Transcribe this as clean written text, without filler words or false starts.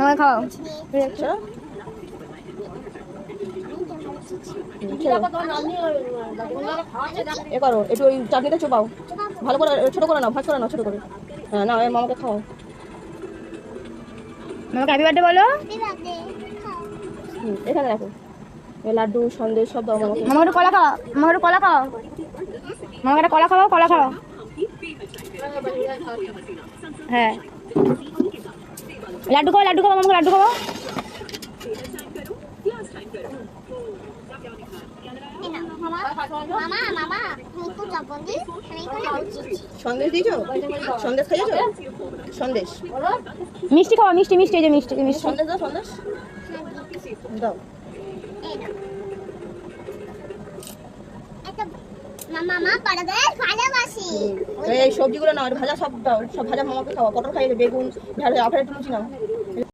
মামা খাও। এ করো একটু ওই চাটনিটা চোপাও, ভালো করে ছোট করে নাও, ভাজ করে নাও ছোট করে। হ্যাঁ না মামাকে খাও। মামাকে হ্যাপি বার্থডে বলো। এখানে রাখো লাড্ডু সন্দেশ সব দাও মামাকে। মামা একটু কলা খাও, মামা একটু কলা খাও, মামাকে একটা কলা খাও, কলা খাও। হ্যাঁ লাড্ডু খাও, লাড্ডু খাও, মামাকে লাড্ডু খাও। সন্দেশ দিয়েছো? সন্দেশ খাইয়েছো? সন্দেশ মিষ্টি খাওয়া, মিষ্টি মিষ্টি, এই যে মিষ্টি মিষ্টি। সন্দেশ দাও, সন্দেশ দাও। এই সবজিগুলো নাও, ভাজা সব দাও, সব ভাজা মামাকে খাওয়া। পটল খাইয়েছো, বেগুন, ঝাল আপেল, একটু লুচি নাও।